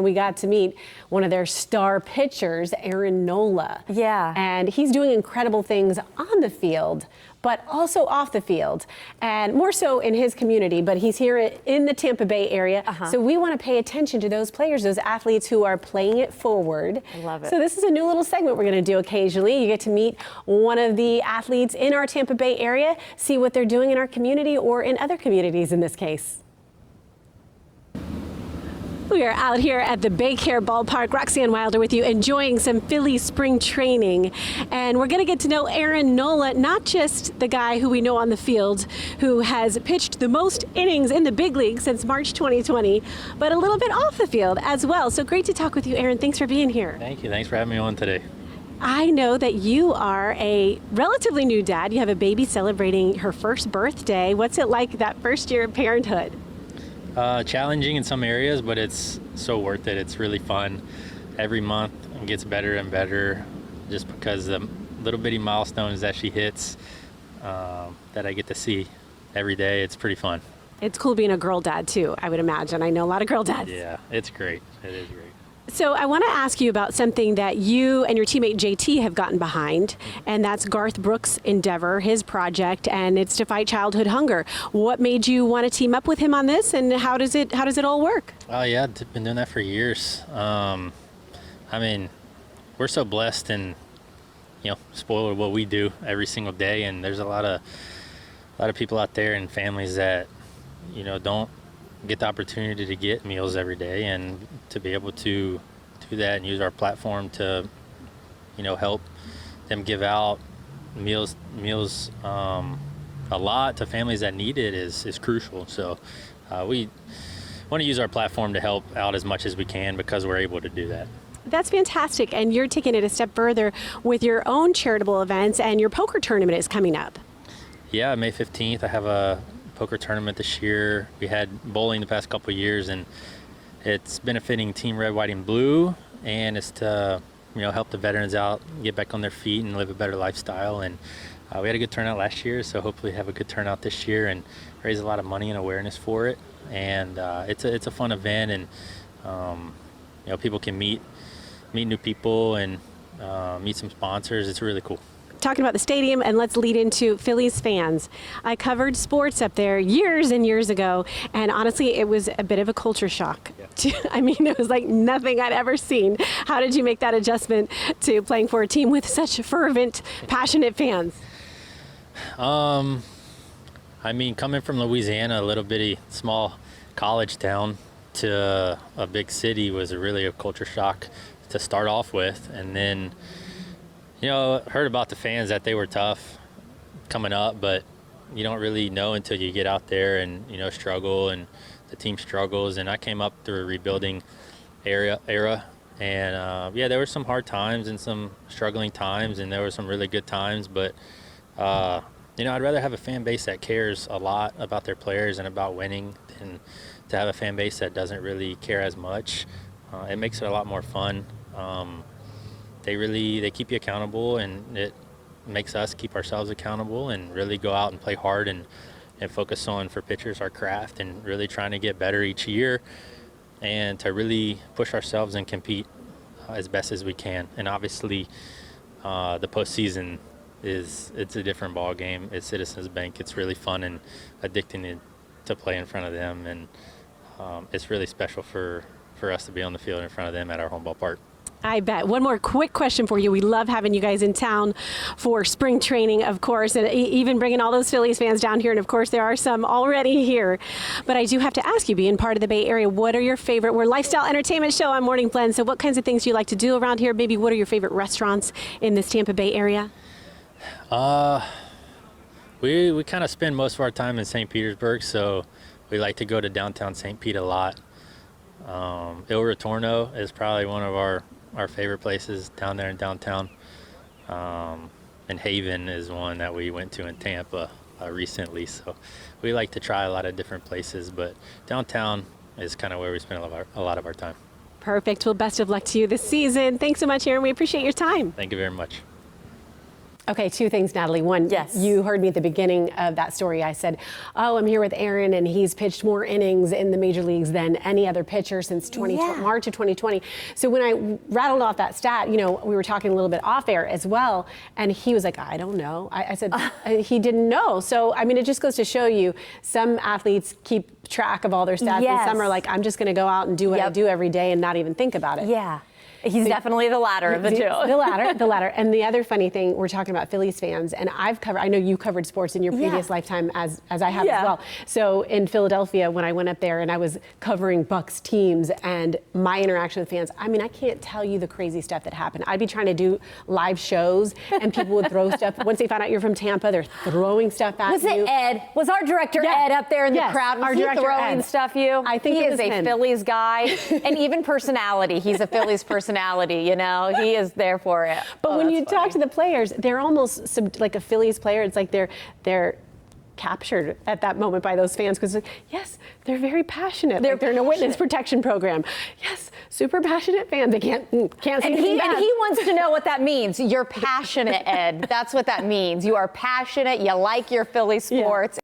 We got to meet one of their star pitchers, Aaron Nola. Yeah. And he's doing incredible things on the field, but also off the field, and more so in his community. But he's here in the Tampa Bay area. So we want to pay attention to those players, those athletes who are playing it forward. I love it. So this is a new little segment we're going to do occasionally. You get to meet one of the athletes in our Tampa Bay area, see what they're doing in our community or in other communities in this case. We are out here at the BayCare Ballpark. Roxanne Wilder with you, enjoying some Phillies spring training. And we're going to get to know Aaron Nola, not just the guy who we know on the field, who has pitched the most innings in the big league since March 2020, but a little bit off the field as well. So great to talk with you, Aaron. Thanks for being here. Thank you. Thanks for having me on today. I know that you are a relatively new dad. You have a baby celebrating her first birthday. What's it like that first year of parenthood? Challenging in some areas, but it's so worth it. It's really fun. Every month it gets better and better just because the little bitty milestones that she hits that I get to see every day. It's pretty fun. It's cool being a girl dad too, I would imagine. I know a lot of girl dads. Yeah, it's great. It is great. So I want to ask you about something that you and your teammate JT have gotten behind, and that's Garth Brooks' endeavor, his project, and it's to fight childhood hunger. What made you want to team up with him on this, and how does it all work? Oh yeah, I've been doing that for years. I mean, we're so blessed and spoiled with what we do every single day, and there's a lot of people out there and families that don't get the opportunity to get meals every day, and to be able to do that and use our platform to help them give out meals a lot to families that need it is crucial. So we want to use our platform to help out as much as we can because we're able to do that. That's fantastic, and you're taking it a step further with your own charitable events, and your poker tournament is coming up. Yeah, May 15th I have a poker tournament this year. We had bowling the past couple of years, and it's benefiting Team Red, White, and Blue, and it's to help the veterans out, get back on their feet, and live a better lifestyle. And we had a good turnout last year, so hopefully have a good turnout this year and raise a lot of money and awareness for it. And it's a fun event, and people can meet new people and meet some sponsors. It's really cool. Talking about the stadium, and let's lead into Phillies fans. I covered sports up there years and years ago, and honestly, it was a bit of a culture shock. Yeah. I mean, it was like nothing I'd ever seen. How did you make that adjustment to playing for a team with such fervent, passionate fans? I mean, coming from Louisiana, a little bitty small college town, to a big city was really a culture shock to start off with, and then heard about the fans that they were tough coming up, but you don't really know until you get out there and struggle, and the team struggles. And I came up through a rebuilding era, and there were some hard times and some struggling times, and there were some really good times. But I'd rather have a fan base that cares a lot about their players and about winning than to have a fan base that doesn't really care as much. It makes it a lot more fun. They keep you accountable, and it makes us keep ourselves accountable and really go out and play hard and focus on, for pitchers, our craft, and really trying to get better each year and to really push ourselves and compete as best as we can. And obviously the postseason it's a different ball game. It's Citizens Bank. It's really fun and addicting to play in front of them, and it's really special for us to be on the field in front of them at our home ballpark. I bet. One more quick question for you. We love having you guys in town for spring training, of course, and even bringing all those Phillies fans down here. And of course, there are some already here. But I do have to ask you, being part of the Bay Area, what are your favorite? We're a lifestyle entertainment show on Morning Blend. So what kinds of things do you like to do around here? Maybe what are your favorite restaurants in this Tampa Bay area? We kind of spend most of our time in St. Petersburg, so we like to go to downtown St. Pete a lot. Il Ritorno is probably one of our favorite places down there in downtown. And Haven is one that we went to in Tampa recently. So we like to try a lot of different places, but downtown is kind of where we spend a lot of our time. Perfect. Well, best of luck to you this season. Thanks so much, Aaron. We appreciate your time. Thank you very much. Okay, two things, Natalie. One, Yes. you heard me at the beginning of that story. I said, oh, I'm here with Aaron, and he's pitched more innings in the major leagues than any other pitcher since March of 2020. So when I rattled off that stat, you know, we were talking a little bit off air as well, and he was like, I don't know. I said, he didn't know. So, I mean, it just goes to show you, some athletes keep track of all their stats, and some are like, I'm just going to go out and do what I do every day and not even think about it. Yeah. He's definitely the latter of the two. The latter. And the other funny thing, we're talking about Phillies fans, and I know you covered sports in your previous lifetime as I have as well. So in Philadelphia, when I went up there and I was covering Bucks teams and my interaction with fans, I mean, I can't tell you the crazy stuff that happened. I'd be trying to do live shows and people would throw stuff. Once they found out you're from Tampa, they're throwing stuff at you. Was it Ed? Was our director Ed up there in the crowd? Was he throwing stuff you? I think he is a Phillies guy, and even personality. He's a Phillies personality. You know, he is there for it. But when you talk to the players, they're almost like a Phillies player. It's like they're captured at that moment by those fans because, yes, they're very passionate. They're in a witness protection program. Yes, super passionate fans. They can't see anything bad. And he wants to know what that means. You're passionate, Ed. That's what that means. You are passionate. You like your Philly sports.